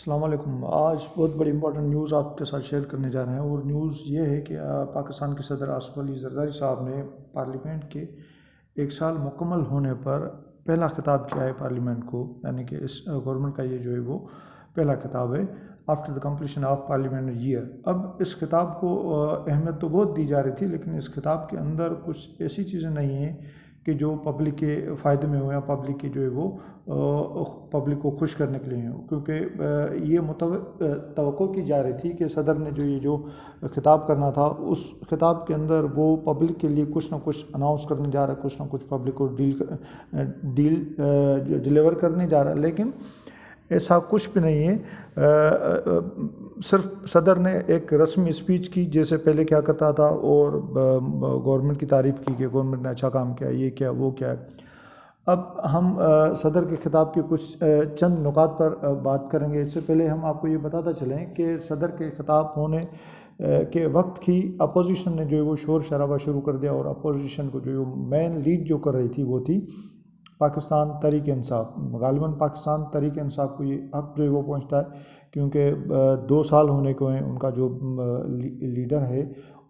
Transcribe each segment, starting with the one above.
السلام علیکم۔ آج بہت بڑی امپورٹنٹ نیوز آپ کے ساتھ شیئر کرنے جا رہے ہیں، اور نیوز یہ ہے کہ پاکستان کے صدر آصف علی زرداری صاحب نے پارلیمنٹ کے 1 سال مکمل ہونے پر پہلا خطاب کیا ہے پارلیمنٹ کو، یعنی کہ اس گورنمنٹ کا یہ جو ہے وہ پہلا خطاب ہے after the completion of parliament year. اب اس خطاب کو اہمیت تو بہت دی جا رہی تھی، لیکن اس خطاب کے اندر کچھ ایسی چیزیں نہیں ہیں کہ جو پبلک کے فائدے میں ہو یا پبلک کے جو ہے وہ پبلک کو خوش کرنے کے لیے ہو، کیونکہ یہ توقع کی جا رہی تھی کہ صدر نے جو خطاب کرنا تھا اس خطاب کے اندر وہ پبلک کے لیے کچھ نہ کچھ اناؤنس کرنے جا رہا ہے، کچھ نہ کچھ پبلک کو ڈیلیور کرنے جا رہا ہے، لیکن ایسا کچھ بھی نہیں ہے۔ صرف صدر نے ایک رسمی اسپیچ کی جیسے پہلے کیا کرتا تھا، اور گورنمنٹ کی تعریف کی کہ گورنمنٹ نے اچھا کام کیا، یہ کیا وہ کیا ہے۔ اب ہم صدر کے خطاب کے کچھ چند نکات پر بات کریں گے۔ اس سے پہلے ہم آپ کو یہ بتاتا چلیں کہ صدر کے خطاب ہونے کے وقت کی اپوزیشن نے جو ہے وہ شور شرابہ شروع کر دیا، اور اپوزیشن کو جو مین لیڈ جو کر رہی تھی وہ تھی پاکستان تحریک انصاف۔ غالباً پاکستان تحریک انصاف کو یہ حق جو ہے وہ پہنچتا ہے، کیونکہ 2 سال ہونے کو ہیں، ان کا جو لیڈر ہے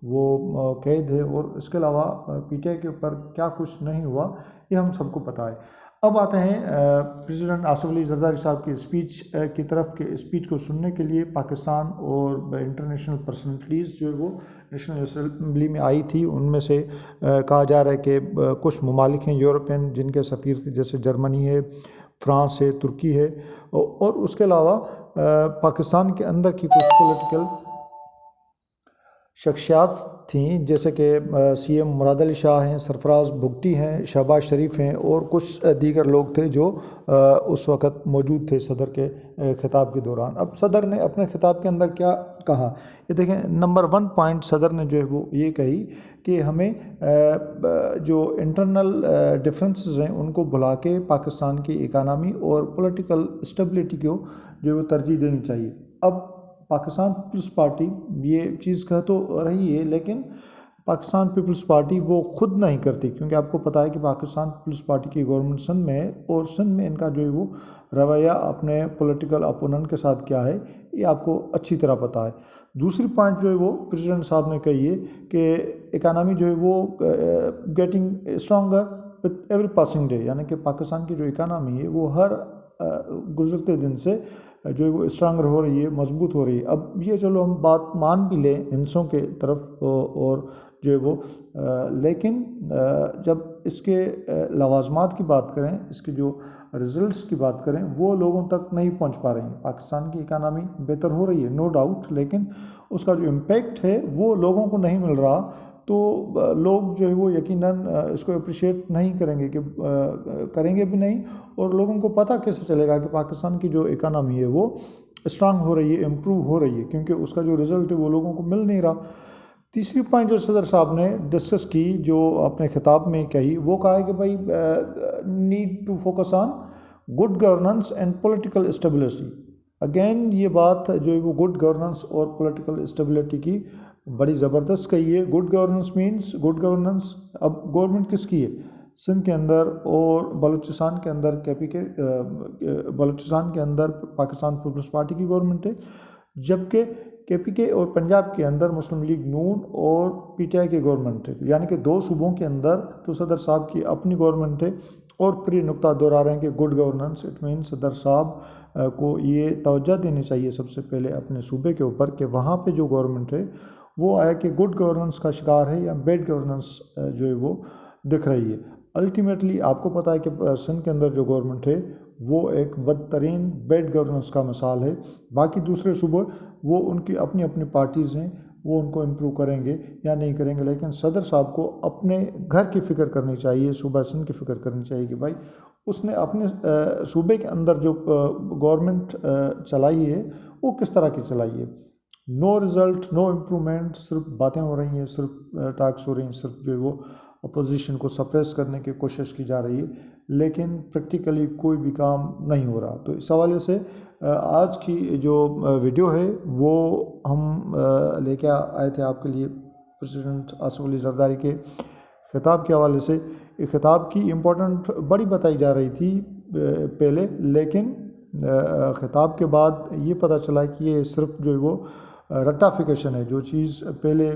وہ قید ہے، اور اس کے علاوہ پی ٹی آئی کے اوپر کیا کچھ نہیں ہوا یہ ہم سب کو پتہ ہے۔ اب آتے ہیں پریزیڈنٹ آصف علی زرداری صاحب کی اسپیچ کی طرف، کہ اسپیچ کو سننے کے لیے پاکستان اور انٹرنیشنل پرسنلٹیز جو ہے وہ نیشنل اسمبلی میں آئی تھی۔ ان میں سے کہا جا رہا ہے کہ کچھ ممالک ہیں یورپین جن کے سفیر تھے، جیسے جرمنی ہے، فرانس ہے، ترکی ہے، اور اس کے علاوہ پاکستان کے اندر کی کچھ پولیٹیکل شخصیات تھیں، جیسے کہ سی ایم مراد علی شاہ ہیں، سرفراز بگٹی ہیں، شہباز شریف ہیں، اور کچھ دیگر لوگ تھے جو اس وقت موجود تھے صدر کے خطاب کے دوران۔ اب صدر نے اپنے خطاب کے اندر کیا کہا، یہ دیکھیں۔ نمبر 1 پوائنٹ صدر نے جو ہے وہ یہ کہی کہ ہمیں جو انٹرنل ڈفرینسز ہیں ان کو بھلا کے پاکستان کی اکانومی اور پولیٹیکل اسٹیبلٹی کو جو ہے وہ ترجیح دینی چاہیے۔ اب پاکستان پیپلز پارٹی یہ چیز کہہ تو رہی ہے، لیکن پاکستان پیپلز پارٹی وہ خود نہیں کرتی، کیونکہ آپ کو پتہ ہے کہ پاکستان پیپلز پارٹی کی گورنمنٹ سندھ میں ہے، اور سندھ میں ان کا جو ہے وہ رویہ اپنے پولیٹیکل اپوننٹ کے ساتھ کیا ہے یہ آپ کو اچھی طرح پتہ ہے۔ دوسری پوائنٹ جو ہے وہ پریزیڈنٹ صاحب نے کہی ہے کہ اکانومی جو ہے وہ getting stronger with every passing day, یعنی کہ پاکستان کی جو اکانومی ہے وہ ہر گزرتے دن سے جو ہے وہ اسٹرانگر ہو رہی ہے، مضبوط ہو رہی ہے۔ اب یہ چلو ہم بات مان بھی لیں ہندسوں کے طرف اور جو ہے وہ، لیکن جب اس کے لوازمات کی بات کریں، اس کے جو رزلٹس کی بات کریں، وہ لوگوں تک نہیں پہنچ پا رہی ہیں۔ پاکستان کی اکانومی بہتر ہو رہی ہے نو ڈاؤٹ، لیکن اس کا جو امپیکٹ ہے وہ لوگوں کو نہیں مل رہا، تو لوگ جو ہے وہ یقیناً اس کو اپریشیٹ نہیں کریں گے، کہ کریں گے بھی نہیں، اور لوگوں کو پتہ کیسے چلے گا کہ پاکستان کی جو اکانومی ہے وہ اسٹرانگ ہو رہی ہے، امپروو ہو رہی ہے، کیونکہ اس کا جو رزلٹ ہے وہ لوگوں کو مل نہیں رہا۔ تیسری پوائنٹ جو صدر صاحب نے ڈسکس کی، جو اپنے خطاب میں کہی، وہ کہا ہے کہ بھائی need to focus on good governance and political stability. Again یہ بات جو ہے وہ گڈ گورننس اور پولیٹیکل اسٹیبلٹی کی بڑی زبردست کہی ہے۔ Good governance means good governance, اب گورنمنٹ کس کی ہے؟ سندھ کے اندر اور بلوچستان کے اندر بلوچستان کے اندر پاکستان پیپلز پارٹی کی گورنمنٹ ہے، جبکہ کے پی کے اور پنجاب کے اندر مسلم لیگ نون اور پی ٹی آئی کی گورنمنٹ ہے، یعنی کہ 2 صوبوں کے اندر تو صدر صاحب کی اپنی گورنمنٹ ہے۔ اور پھر یہ نقطہ دہرا رہے ہیں کہ گڈ گورننس اٹ مینس صدر صاحب کو یہ توجہ دینی چاہیے سب سے پہلے اپنے صوبے کے اوپر، کہ وہاں پہ جو گورنمنٹ ہے وہ آیا کہ گڈ گورننس کا شکار ہے یا بیڈ گورننس جو ہے وہ دکھ رہی ہے۔ الٹیمیٹلی آپ کو پتہ ہے کہ سندھ کے اندر جو گورنمنٹ ہے وہ ایک بدترین بیڈ گورننس کا مثال ہے۔ باقی دوسرے صوبے وہ ان کی اپنی اپنی پارٹیز ہیں، وہ ان کو امپروو کریں گے یا نہیں کریں گے، لیکن صدر صاحب کو اپنے گھر کی فکر کرنی چاہیے، صوبہ سندھ کی فکر کرنی چاہیے کہ بھائی اس نے اپنے صوبے کے اندر جو گورنمنٹ چلائی ہے وہ کس طرح کی چلائی ہے۔ نو رزلٹ، نو امپرومنٹ، صرف باتیں ہو رہی ہیں، صرف ٹاکس ہو رہی ہیں، صرف جو ہے وہ اپوزیشن کو سپریس کرنے کی کوشش کی جا رہی ہے، لیکن پریکٹیکلی کوئی بھی کام نہیں ہو رہا۔ تو اس حوالے سے آج کی جو ویڈیو ہے وہ ہم لے کے آئے تھے آپ کے لیے پریزیڈنٹ آصف علی زرداری کے خطاب کے حوالے سے۔ خطاب کی امپورٹنٹ بڑی بتائی جا رہی تھی پہلے، لیکن خطاب کے بعد یہ پتہ چلا کہ یہ صرف جو ہے وہ رٹافیکیشن ہے، جو چیز پہلے